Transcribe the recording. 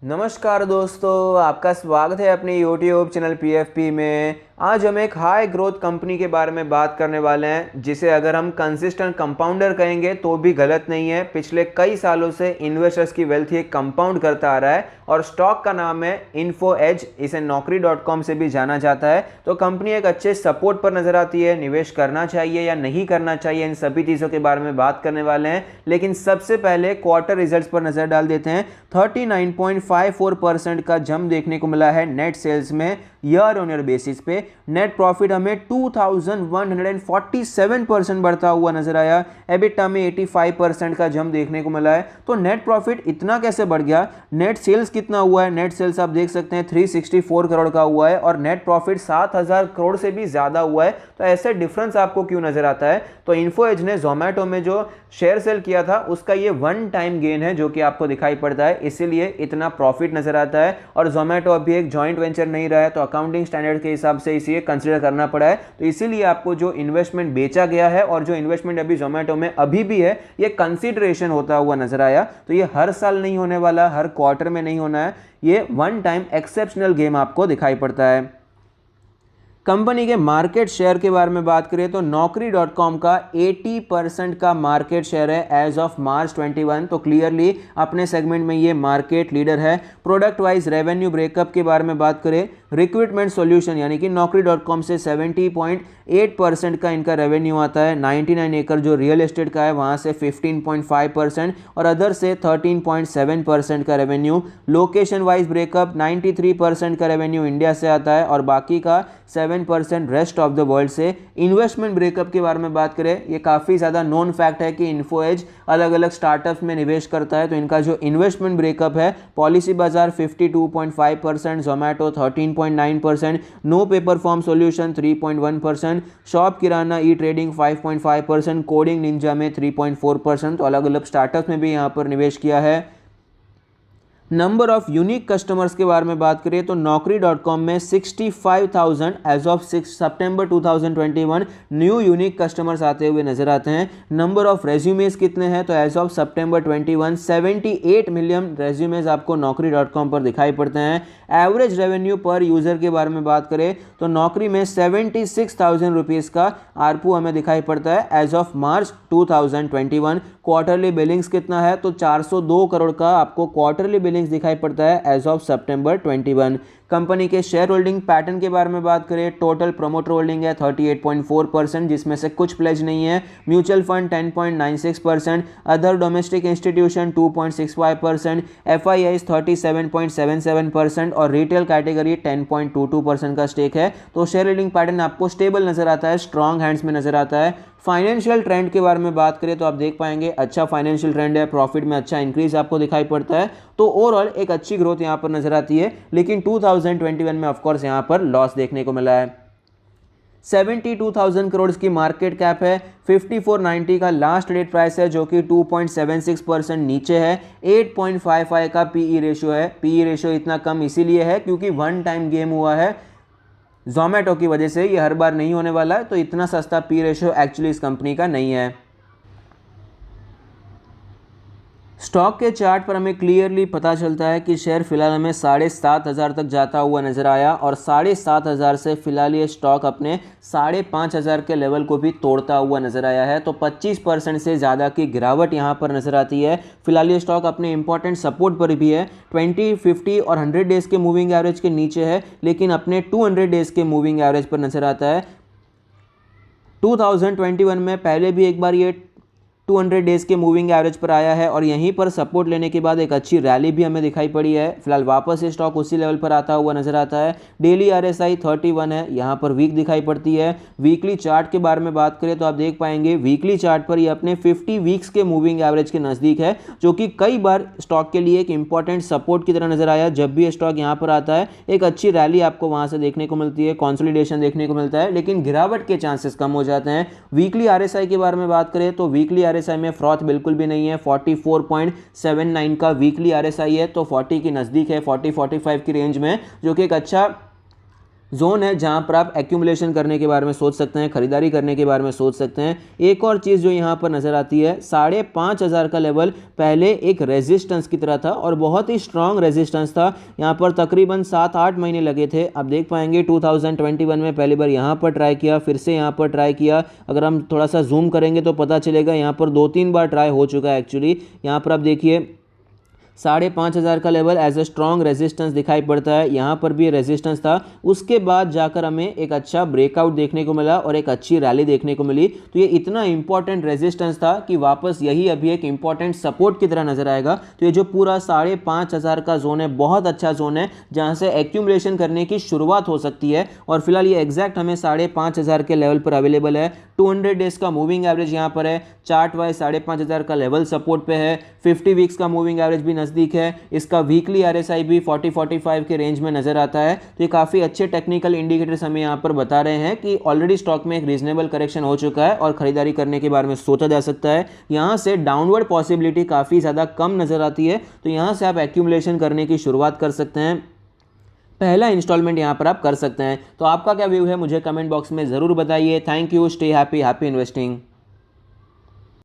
नमस्कार दोस्तों, आपका स्वागत है अपने YouTube चैनल PFP में। आज हम एक हाई ग्रोथ कंपनी के बारे में बात करने वाले हैं, जिसे अगर हम कंसिस्टेंट कंपाउंडर कहेंगे तो भी गलत नहीं है। पिछले कई सालों से इन्वेस्टर्स की वेल्थ ये कंपाउंड करता आ रहा है और स्टॉक का नाम है इन्फो एज। इसे Naukri.com से भी जाना जाता है। तो कंपनी एक अच्छे सपोर्ट पर नजर आती है। निवेश करना चाहिए या नहीं करना चाहिए, इन सभी चीज़ों के बारे में बात करने वाले हैं। लेकिन सबसे पहले क्वार्टर रिजल्ट्स पर नजर डाल देते हैं। 39.54% का जंप देखने को मिला है नेट सेल्स में ईयर ऑन ईयर बेसिस पे। नेट प्रॉफिट हमें 2147% बढ़ता हुआ नजर आया। एबिटा में 85% का जंप देखने को मिला है। तो नेट प्रॉफिट इतना कैसे बढ़ गया? नेट सेल्स कितना हुआ है? नेट सेल्स आप देख सकते हैं 364 करोड़ का हुआ है और नेट प्रॉफिट 7000 करोड़ से भी ज्यादा हुआ है। तो ऐसे डिफरेंस आपको क्यों नजर आता है? तो इन्फो एज ने जोमैटो में जो शेयर सेल किया था उसका ये वन टाइम गेन है, जो कि आपको दिखाई पड़ता है, इसीलिए इतना प्रॉफिट नजर आता है। और जोमैटो अभी एक जॉइंट वेंचर नहीं रहा है, तो अकाउंटिंग स्टैंडर्ड के हिसाब से इसे कंसीडर करना पड़ा है। तो इसीलिए आपको जो इन्वेस्टमेंट बेचा गया है और जो इन्वेस्टमेंट अभी जोमैटो में अभी भी है, ये कंसीडरेशन होता हुआ नजर आया। तो ये हर साल नहीं होने वाला, हर क्वार्टर में नहीं होना है, ये वन टाइम एक्सेप्शनल गेम आपको दिखाई पड़ता है। कंपनी के मार्केट शेयर के बारे में बात करें तो Naukri.com का 80% का मार्केट शेयर है एज ऑफ मार्च 21। तो क्लियरली अपने सेगमेंट में ये मार्केट लीडर है। प्रोडक्ट वाइज रेवेन्यू ब्रेकअप के बारे में बात करें, रिक्रूटमेंट सॉल्यूशन यानी कि Naukri.com से 70.8% का इनका रेवेन्यू आता है। 99 एकड़ जो रियल एस्टेट का है वहाँ से 15.5% और अदर से 13.7% का रेवेन्यू। लोकेशन वाइज ब्रेकअप 93% का रेवेन्यू इंडिया से आता है और बाकी का 7% रेस्ट ऑफ द वर्ल्ड से। इन्वेस्टमेंट ब्रेकअप के बारे में बात करें, ये काफ़ी ज़्यादा नोन फैक्ट है कि इन्फो एज अलग अलग स्टार्टअप्स में निवेश करता है। तो इनका जो इन्वेस्टमेंट ब्रेकअप है, PolicyBazaar 52.5%, Zomato 13.9%, no paper form solution 3.1%, ShopKirana e trading 5.5%, coding ninja में 3.4%। तो अलग अलग स्टार्टअप्स में भी यहाँ पर निवेश किया है। नंबर ऑफ यूनिक कस्टमर्स के बारे में बात करें तो Naukri.com में 65,000 एज ऑफ 6 सितंबर 2021 न्यू यूनिक कस्टमर्स आते हुए नजर आते हैं। नंबर ऑफ रेज्यूमेज कितने हैं? तो एज ऑफ सितंबर 21 78 मिलियन रेज्यूमेज आपको Naukri.com पर दिखाई पड़ते हैं। एवरेज रेवेन्यू पर यूजर के बारे में बात करें तो नौकरी में 76,000 रुपीज़ का आरपू हमें दिखाई पड़ता है as of March 2021। Quarterly billings कितना है? तो 402 करोड़ का आपको क्वार्टरली बिलिंग्स दिखाई पड़ता है एज ऑफ सितंबर 21। कंपनी के शेयर होल्डिंग पैटर्न के बारे में बात करें, टोटल प्रोमोटर होल्डिंग है 38.4%, जिसमें से कुछ प्लेज नहीं है। Mutual fund 10.96%, other domestic institution 2.65%, FIIs 37.77% और रिटेल कैटेगरी 10.22% का स्टेक है। तो शेयर होल्डिंग पैटर्न आपको स्टेबल नजर आता है, स्ट्रॉन्ग हैंड्स में नजर आता है। फाइनेंशियल ट्रेंड के बारे में बात करें तो आप देख पाएंगे अच्छा फाइनेंशियल ट्रेंड है, प्रॉफिट में अच्छा इंक्रीज आपको दिखाई पड़ता है। तो ओवरऑल एक अच्छी ग्रोथ यहां पर नजर आती है। लेकिन 2021 में ऑफकोर्स यहां पर लॉस देखने को मिला है। 72,000 करोड़ की मार्केट कैप है। 5490 का लास्ट डेट प्राइस है, जो कि 2.76% नीचे है। 8.55 का पीई रेशियो है। पीई रेशियो इतना कम इसीलिए है क्योंकि वन टाइम गेम हुआ है जोमैटो की वजह से, ये हर बार नहीं होने वाला है। तो इतना सस्ता पी रेशियो एक्चुअली इस कंपनी का नहीं है। स्टॉक के चार्ट पर हमें क्लियरली पता चलता है कि शेयर फिलहाल हमें 7,500 तक जाता हुआ नजर आया और 7,500 से फिलहाल ये स्टॉक अपने 5,500 के लेवल को भी तोड़ता हुआ नजर आया है। तो 25% से ज़्यादा की गिरावट यहाँ पर नजर आती है। फिलहाल ये स्टॉक अपने इंपॉर्टेंट सपोर्ट पर भी है। 20, 50 और 100 डेज के मूविंग एवरेज के नीचे है, लेकिन अपने 200 डेज के मूविंग एवरेज पर नजर आता है। 2021 में पहले भी एक बार ये 200 डेज के मूविंग एवरेज पर आया है और यहीं पर सपोर्ट लेने के बाद एक अच्छी रैली भी हमें दिखाई पड़ी है। फिलहाल वापस ये स्टॉक उसी लेवल पर आता हुआ नजर आता है। डेली RSI 31 है, यहाँ पर वीक दिखाई पड़ती है। वीकली चार्ट के बारे में बात करें तो आप देख पाएंगे वीकली चार्ट पर ये अपने 50 वीक्स के मूविंग एवरेज के नज़दीक है, जो कि कई बार स्टॉक के लिए एक इंपॉर्टेंट सपोर्ट की तरह नजर आया। जब भी ये स्टॉक यहाँ पर आता है एक अच्छी रैली आपको वहाँ से देखने को मिलती है, कॉन्सोलिडेशन देखने को मिलता है, लेकिन गिरावट के चांसेस कम हो जाते हैं। वीकली RSI के बारे में बात करें तो वीकली RSI में फ्रॉथ बिल्कुल भी नहीं है। 44.79 का वीकली RSI है, तो 40 के नज़दीक है, 40-45 की रेंज में, जो कि एक अच्छा जोन है जहां पर आप एक्यूमुलेशन करने के बारे में सोच सकते हैं, खरीदारी करने के बारे में सोच सकते हैं। एक और चीज़ जो यहां पर नज़र आती है, 5,500 का लेवल पहले एक रेजिस्टेंस की तरह था और बहुत ही स्ट्रांग रेजिस्टेंस था। यहां पर तकरीबन 7-8 महीने लगे थे। आप देख पाएंगे 2021 में पहली बार यहां पर ट्राई किया, फिर से यहां पर ट्राई किया। अगर हम थोड़ा सा जूम करेंगे तो पता चलेगा यहां पर 2-3 बार ट्राई हो चुका है एक्चुअली। यहां पर आप देखिए 5,500 का level as a strong resistance दिखाई पड़ता है। यहाँ पर भी रेजिस्टेंस था, उसके बाद जाकर हमें एक अच्छा ब्रेकआउट देखने को मिला और एक अच्छी रैली देखने को मिली। तो ये इतना इंपॉर्टेंट रेजिस्टेंस था कि वापस यही अभी एक इंपॉर्टेंट सपोर्ट की तरह नजर आएगा। तो ये जो पूरा 5,500 का जोन है बहुत अच्छा जोन है जहाँ से एक्यूमुलेशन करने की शुरुआत हो सकती है। और फिलहाल ये एग्जैक्ट हमें 5,500 के लेवल पर अवेलेबल है। 200 डेज का मूविंग एवरेज यहाँ पर है, चार्ट वाइज 5,500 का लेवल सपोर्ट पे है। 50 वीक्स का मूविंग एवरेज भी नज़दीक है। इसका वीकली आरएसआई भी 40-45 के रेंज में नजर आता है। तो ये काफ़ी अच्छे टेक्निकल इंडिकेटर्स हमें यहाँ पर बता रहे हैं कि ऑलरेडी स्टॉक में एक रीजनेबल करेक्शन हो चुका है और खरीदारी करने के बारे में सोचा जा सकता है। यहाँ से डाउनवर्ड पॉसिबिलिटी काफ़ी ज़्यादा कम नजर आती है। तो यहाँ से आप एक्यूमुलेशन करने की शुरुआत कर सकते हैं। पहला इंस्टॉलमेंट यहाँ पर आप कर सकते हैं। तो आपका क्या व्यू है मुझे कमेंट बॉक्स में ज़रूर बताइए। Thank you, stay happy, happy investing.